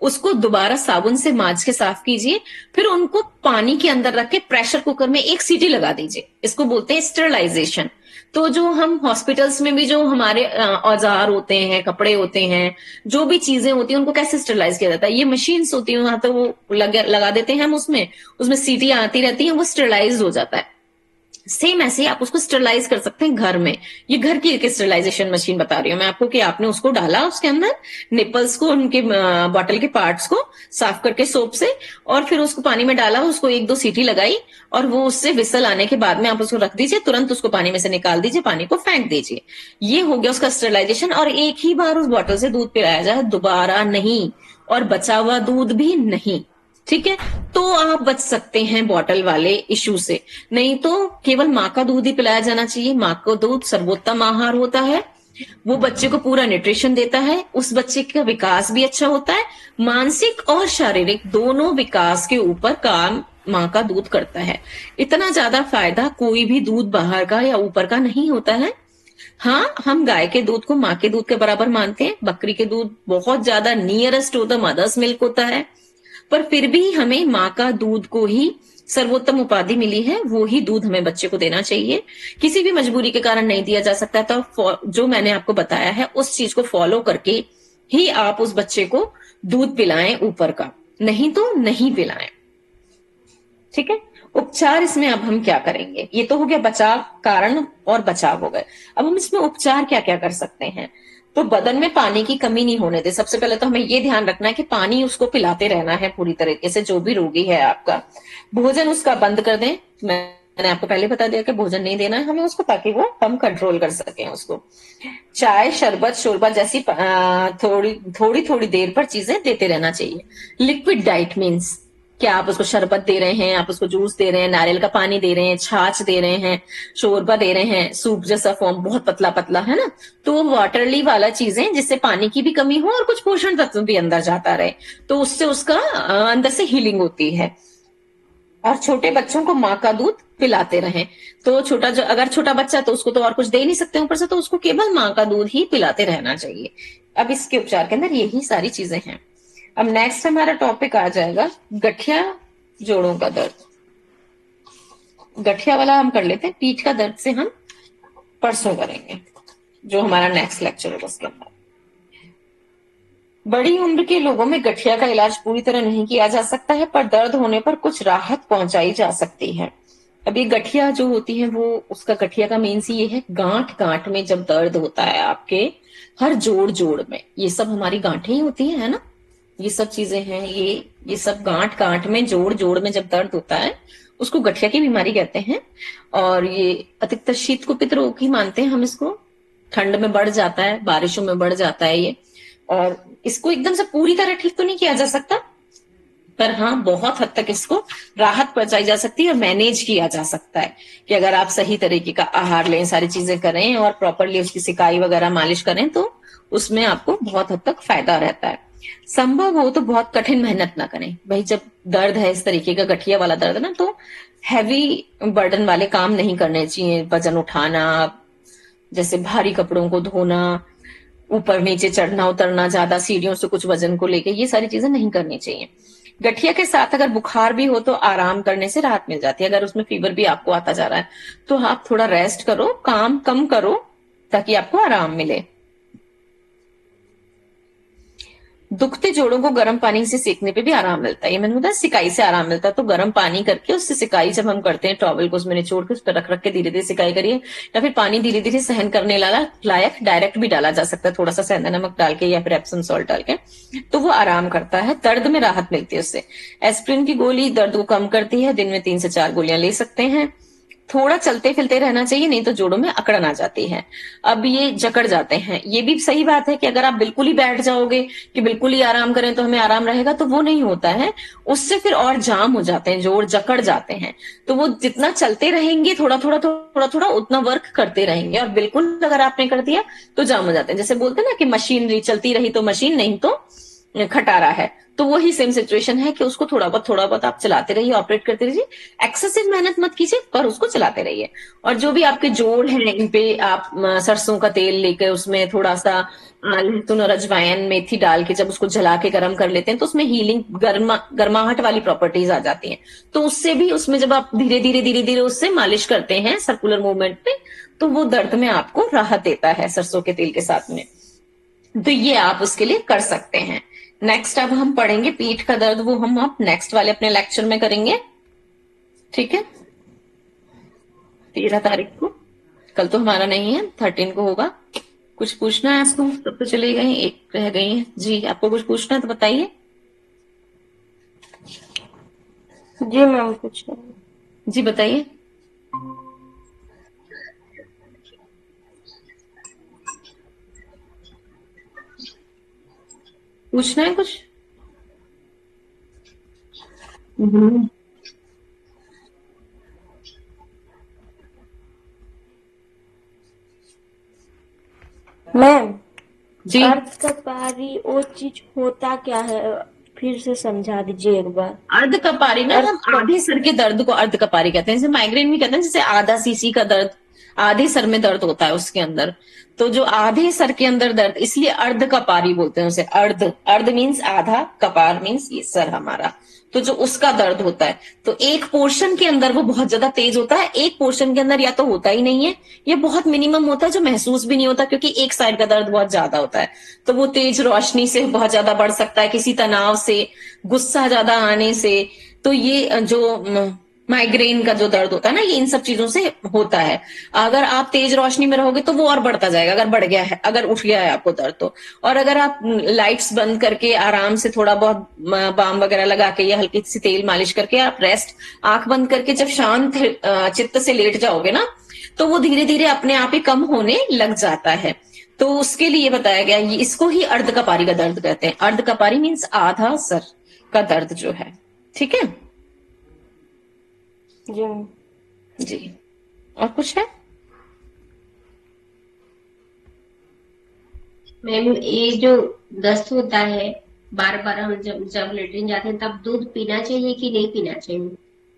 उसको दोबारा साबुन से मांज के साफ कीजिए, फिर उनको पानी के अंदर रख के प्रेशर कुकर में एक सीटी लगा दीजिए। इसको बोलते हैं स्टरलाइजेशन। तो जो हम हॉस्पिटल्स में भी जो हमारे औजार होते हैं, कपड़े होते हैं, जो भी चीजें होती हैं, उनको कैसे स्टरलाइज किया जाता है? ये मशीन्स होती हैं वहां, तो वो लगा देते हैं हम उसमें, उसमें सीटी आती रहती है, वो स्टरलाइज हो जाता है। सेम ऐसे ही आप उसको स्टरलाइज कर सकते हैं घर में। ये घर की एक स्टरलाइजेशन मशीन बता रही हूँ मैं आपको कि आपने उसको डाला उसके अंदर, निपल्स को, उनके बॉटल के पार्ट्स को साफ करके सोप से, और फिर उसको पानी में डाला, उसको एक दो सीटी लगाई, और वो उससे विसल आने के बाद में आप उसको रख दीजिए, तुरंत उसको पानी में से निकाल दीजिए, पानी को फेंक दीजिए। ये हो गया उसका स्टरलाइजेशन। और एक ही बार उस बॉटल से दूध पिलाया जाए, दोबारा नहीं, और बचा हुआ दूध भी नहीं। ठीक है, तो आप बच सकते हैं बॉटल वाले इश्यू से। नहीं तो केवल माँ का दूध ही पिलाया जाना चाहिए। माँ का दूध सर्वोत्तम आहार होता है, वो बच्चे को पूरा न्यूट्रिशन देता है, उस बच्चे का विकास भी अच्छा होता है, मानसिक और शारीरिक दोनों विकास के ऊपर काम माँ का दूध करता है। इतना ज्यादा फायदा कोई भी दूध बाहर का या ऊपर का नहीं होता है। हाँ, हम गाय के दूध को माँ के दूध के बराबर मानते हैं, बकरी के दूध बहुत ज्यादा nearest to the mother's milk होता है, पर फिर भी हमें माँ का दूध को ही सर्वोत्तम उपाधि मिली है, वो ही दूध हमें बच्चे को देना चाहिए। किसी भी मजबूरी के कारण नहीं दिया जा सकता, तो जो मैंने आपको बताया है उस चीज को फॉलो करके ही आप उस बच्चे को दूध पिलाएं ऊपर का, नहीं तो नहीं पिलाएं। ठीक है, उपचार इसमें अब हम क्या करेंगे? ये तो हो गया बचाव, कारण और बचाव हो गए। अब हम इसमें उपचार क्या क्या कर सकते हैं? तो बदन में पानी की कमी नहीं होने दे। सबसे पहले तो हमें ये ध्यान रखना है कि पानी उसको पिलाते रहना है पूरी तरीके से, जो भी रोगी है आपका। भोजन उसका बंद कर दें, मैंने आपको पहले बता दिया कि भोजन नहीं देना है हमें उसको, ताकि वो हम कंट्रोल कर सकें उसको। चाय, शरबत, शोरबा जैसी थोड़ी थोड़ी थोड़ी देर पर चीजें देते रहना चाहिए। लिक्विड डाइट मीन्स क्या आप उसको शरबत दे रहे हैं, आप उसको जूस दे रहे हैं, नारियल का पानी दे रहे हैं, छाछ दे रहे हैं, शोरबा दे रहे हैं, सूप जैसा फॉर्म बहुत पतला पतला है ना, तो वो वाटरली वाला चीजें जिससे पानी की भी कमी हो और कुछ पोषण तत्व भी अंदर जाता रहे, तो उससे उसका अंदर से हीलिंग होती है। और छोटे बच्चों को माँ का दूध पिलाते रहें। तो छोटा जो अगर छोटा बच्चा तो उसको तो और कुछ दे नहीं सकते ऊपर से, तो उसको केवल माँ का दूध ही पिलाते रहना चाहिए। अब इसके उपचार के अंदर यही सारी चीजें हैं। अब नेक्स्ट हमारा टॉपिक आ जाएगा गठिया जोड़ों का दर्द। गठिया वाला हम कर लेते हैं, पीठ का दर्द से हम परसों करेंगे, जो हमारा नेक्स्ट लेक्चर होगा उसके अंदर। बड़ी उम्र के लोगों में गठिया का इलाज पूरी तरह नहीं किया जा सकता है, पर दर्द होने पर कुछ राहत पहुंचाई जा सकती है। अब ये गठिया जो होती है, वो उसका गठिया का मीन्स ये है, गांठ गांठ में जब दर्द होता है आपके हर जोड़ जोड़ में, ये सब हमारी गांठें ही होती है ना, ये सब चीजें हैं, ये सब गांठ गांठ में जोड़ जोड़ में जब दर्द होता है उसको गठिया की बीमारी कहते हैं। और ये अधिकतर शीत कुपित रोग ही मानते हैं हम इसको। ठंड में बढ़ जाता है, बारिशों में बढ़ जाता है ये, और इसको एकदम से पूरी तरह ठीक तो नहीं किया जा सकता, पर हाँ बहुत हद तक इसको राहत पहुंचाई जा सकती है और मैनेज किया जा सकता है कि अगर आप सही तरीके का आहार लें, सारी चीजें करें और प्रॉपरली उसकी सिकाई वगैरह मालिश करें, तो उसमें आपको बहुत हद तक फायदा रहता है। संभव हो तो बहुत कठिन मेहनत ना करें भाई। जब दर्द है इस तरीके का गठिया वाला दर्द ना, तो हैवी बर्डन वाले काम नहीं करने चाहिए। वजन उठाना, जैसे भारी कपड़ों को धोना, ऊपर नीचे चढ़ना उतरना, ज्यादा सीढ़ियों से कुछ वजन को लेके, ये सारी चीजें नहीं करनी चाहिए। गठिया के साथ अगर बुखार भी हो तो आराम करने से राहत मिल जाती है। अगर उसमें फीवर भी आपको आता जा रहा है तो आप थोड़ा रेस्ट करो, काम कम करो, ताकि आपको आराम मिले। दुखते जोड़ों को गर्म पानी से सेकने पे भी आराम मिलता है। ये मैंने बताया सिकाई से आराम मिलता है, तो गर्म पानी करके उससे सिकाई जब हम करते हैं, टॉवल को उसमें निचोड़ के उस पर रख रख के धीरे धीरे सिकाई करिए, या फिर पानी धीरे धीरे सहन करने लायक डायरेक्ट भी डाला जा सकता है, थोड़ा सा सेंधा नमक डाल के या फिर एप्सम सॉल्ट डाल के, तो वो आराम करता है, दर्द में राहत मिलती है उससे। एस्प्रिन की गोली दर्द को कम करती है, दिन में 3 से 4 गोलियां ले सकते हैं। थोड़ा चलते फिरते रहना चाहिए, नहीं तो जोड़ों में अकड़न आ जाती है। अब ये जकड़ जाते हैं, ये भी सही बात है कि अगर आप बिल्कुल ही बैठ जाओगे कि बिल्कुल ही आराम करें तो हमें आराम रहेगा, तो वो नहीं होता है, उससे फिर और जाम हो जाते हैं, जोड़ जकड़ जाते हैं। तो वो जितना चलते रहेंगे थोड़ा थोड़ा थोड़ा थोड़ा उतना वर्क करते रहेंगे, और बिल्कुल अगर आपने कर दिया तो जाम हो जाते हैं। जैसे बोलते हैं ना कि मशीनरी चलती रही तो मशीन, नहीं तो खटारा है, तो वही सेम सिचुएशन है कि उसको थोड़ा बहुत आप चलाते रहिए, ऑपरेट करते रहिए, एक्सेसिव मेहनत मत कीजिए, पर उसको चलाते रहिए। और जो भी आपके जोड़ हैं इन पे आप सरसों का तेल लेकर उसमें थोड़ा सा लहसुन और अजवाइन मेथी डाल के जब उसको जला के गर्म कर लेते हैं, तो उसमें हीलिंग गर्माहट वाली प्रॉपर्टीज आ जाती हैं। तो उससे भी उसमें जब आप धीरे धीरे उससे मालिश करते हैं सर्कुलर मूवमेंट पे, तो वो दर्द में आपको राहत देता है सरसों के तेल के साथ में। तो ये आप उसके लिए कर सकते हैं। नेक्स्ट अब हम पढ़ेंगे पीठ का दर्द, वो हम आप नेक्स्ट वाले अपने लेक्चर में करेंगे, ठीक है। 13 तारीख को, कल तो हमारा नहीं है, 13 को होगा। कुछ पूछना है आपको? सब तो चले गए, एक रह गई है जी। आपको कुछ पूछना है तो बताइए। जी मैम कुछ नहीं। जी बताइए। पूछना है कुछ? मैम जी अर्धकपारी वो चीज होता क्या है, फिर से समझा दीजिए एक बार। अर्ध कपारी ना, हम आधे सर के दर्द को अर्ध कपारी कहते हैं। जैसे माइग्रेन भी कहते हैं, जैसे आधा सीसी का दर्द, आधे सर में दर्द होता है उसके अंदर, तो जो आधे सर के अंदर दर्द, इसलिए अर्ध कपारी बोलते हैं उसे। अर्ध, अर्ध मीन्स आधा, कपार मीन्स ये सर हमारा, तो जो उसका दर्द होता है, तो एक पोर्शन के अंदर वो बहुत ज्यादा तेज होता है, एक पोर्शन के अंदर या तो होता ही नहीं है या बहुत मिनिमम होता है, जो महसूस भी नहीं होता, क्योंकि एक साइड का दर्द बहुत ज्यादा होता है। तो वो तेज रोशनी से बहुत ज्यादा बढ़ सकता है, किसी तनाव से, गुस्सा ज्यादा आने से। तो ये जो माइग्रेन का जो दर्द होता है ना, ये इन सब चीजों से होता है। अगर आप तेज रोशनी में रहोगे तो वो और बढ़ता जाएगा, अगर बढ़ गया है, अगर उठ गया है आपको दर्द तो। और अगर आप लाइट्स बंद करके आराम से थोड़ा बहुत बाम वगैरह लगा के या हल्की सी तेल मालिश करके आप रेस्ट, आंख बंद करके जब शांत चित्त से लेट जाओगे ना, तो वो धीरे धीरे अपने आप ही कम होने लग जाता है। तो उसके लिए बताया गया, इसको ही अर्ध कपारी का दर्द कहते हैं। अर्ध कपारी मीन्स आधा सर का दर्द जो है, ठीक है जी मैम। जी। और कुछ है? मैम ये जो दस्त होता है, बार बार हम जब जब लेटरिन जाते हैं तब दूध पीना चाहिए कि नहीं पीना चाहिए?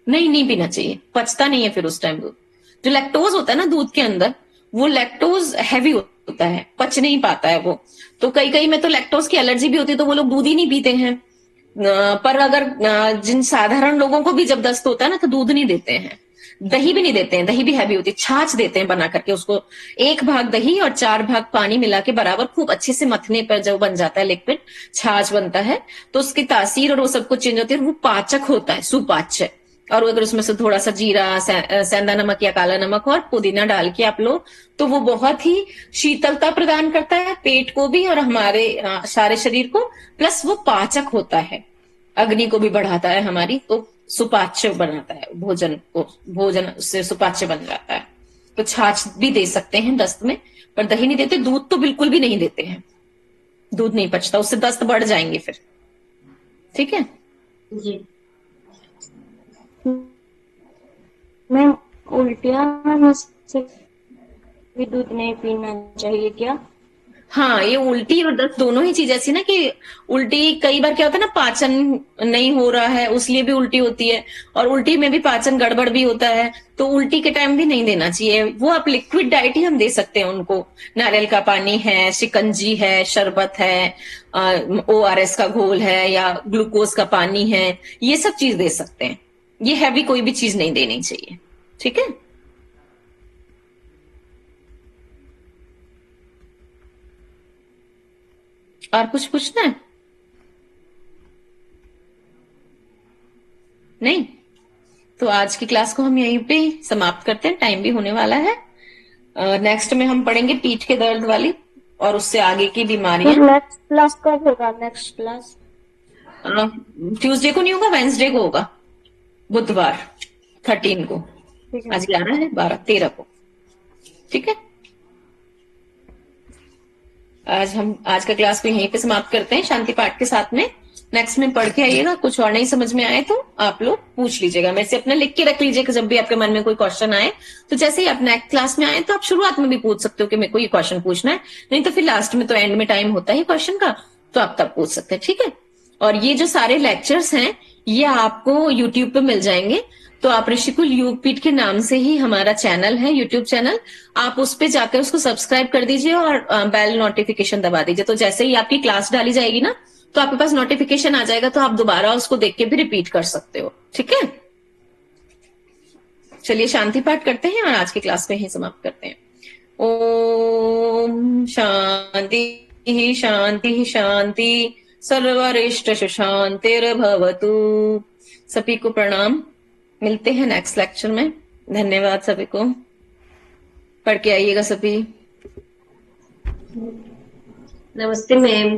नहीं, नहीं पीना चाहिए, पचता नहीं है फिर उस टाइम दूध। जो लैक्टोज होता है ना दूध के अंदर, वो लैक्टोज हैवी होता है, पच नहीं पाता है वो। तो कई कई में तो लैक्टोज की एलर्जी भी होती है, तो वो लोग दूध ही नहीं पीते हैं। पर अगर जिन साधारण लोगों को भी जब दस्त होता है ना, तो दूध नहीं देते हैं, दही भी नहीं देते हैं, दही भी हैवी होती है, छाछ देते हैं बना करके उसको। 1 भाग दही और 4 भाग पानी मिला के बराबर खूब अच्छे से मथने पर जब बन जाता है लिक्विड, छाछ बनता है, तो उसकी तासीर और वो सब कुछ चेंज होती है, वो पाचक होता है, सुपाच्य। और अगर उसमें से थोड़ा सा जीरा, सेंधा नमक या काला नमक और पुदीना डाल के आप लो, तो वो बहुत ही शीतलता प्रदान करता है पेट को भी और हमारे सारे शरीर को। प्लस वो पाचक होता है, अग्नि को भी बढ़ाता है हमारी, तो सुपाच्य बनाता है भोजन को, भोजन उससे सुपाच्य बन जाता है। तो छाछ भी दे सकते हैं दस्त में, पर दही नहीं देते, दूध तो बिल्कुल भी नहीं देते हैं, दूध नहीं पचता, उससे दस्त बढ़ जाएंगे फिर। ठीक है जी। मैम उल्टियाँ होने से भी दूध नहीं पीना चाहिए क्या? हाँ, ये उल्टी और दस्त दोनों ही चीज ऐसी ना कि उल्टी कई बार क्या होता है ना, पाचन नहीं हो रहा है उसलिए भी उल्टी होती है, और उल्टी में भी पाचन गड़बड़ भी होता है, तो उल्टी के टाइम भी नहीं देना चाहिए। वो आप लिक्विड डाइट ही हम दे सकते हैं उनको, नारियल का पानी है, शिकंजी है, शरबत है, ORS का घोल है, या ग्लूकोज का पानी है, ये सब चीज दे सकते हैं। ये हैवी कोई भी चीज नहीं देनी चाहिए। ठीक है और कुछ पूछना है? नहीं? तो आज की क्लास को हम यहीं पे समाप्त करते हैं, टाइम भी होने वाला है। नेक्स्ट में हम पढ़ेंगे पीठ के दर्द वाली और उससे आगे की बीमारियां। नेक्स्ट क्लास कब होगा? नेक्स्ट क्लास ट्यूसडे को नहीं होगा, वेंसडे को होगा, बुधवार 13 को। ठीक है। आज 11 है, 12, 13 को। ठीक है, आज का क्लास को यहीं पे समाप्त करते हैं शांति पाठ के साथ में। नेक्स्ट में पढ़ के आइएगा, कुछ और नहीं समझ में आए तो आप लोग पूछ लीजिएगा मेरे से, अपना लिख के रख लीजिएगा, जब भी आपके मन में कोई क्वेश्चन आए तो जैसे ही आप नेक्स्ट क्लास में आए तो आप शुरुआत में भी पूछ सकते हो कि मेरे को ये क्वेश्चन पूछना है, नहीं तो फिर लास्ट में, तो एंड में टाइम होता है क्वेश्चन का, तो आप तब पूछ सकते हैं। ठीक है, और ये जो सारे लेक्चर्स हैं ये आपको यूट्यूब पे मिल जाएंगे, तो आप ऋषिकुल योगपीठ के नाम से ही हमारा चैनल है, यूट्यूब चैनल, आप उस पे जाकर उसको सब्सक्राइब कर दीजिए और बेल नोटिफिकेशन दबा दीजिए, तो जैसे ही आपकी क्लास डाली जाएगी ना, तो आपके पास नोटिफिकेशन आ जाएगा, तो आप दोबारा उसको देख के भी रिपीट कर सकते हो। ठीक है, चलिए शांति पाठ करते हैं और आज की क्लास को यहीं समाप्त करते हैं। ओम शांति शांति शांति, सर्वरिष्ट शांतिर्भवतु। सभी को प्रणाम, मिलते हैं नेक्स्ट लेक्चर में। धन्यवाद सभी को, पढ़ के आइएगा सभी। नमस्ते मैम।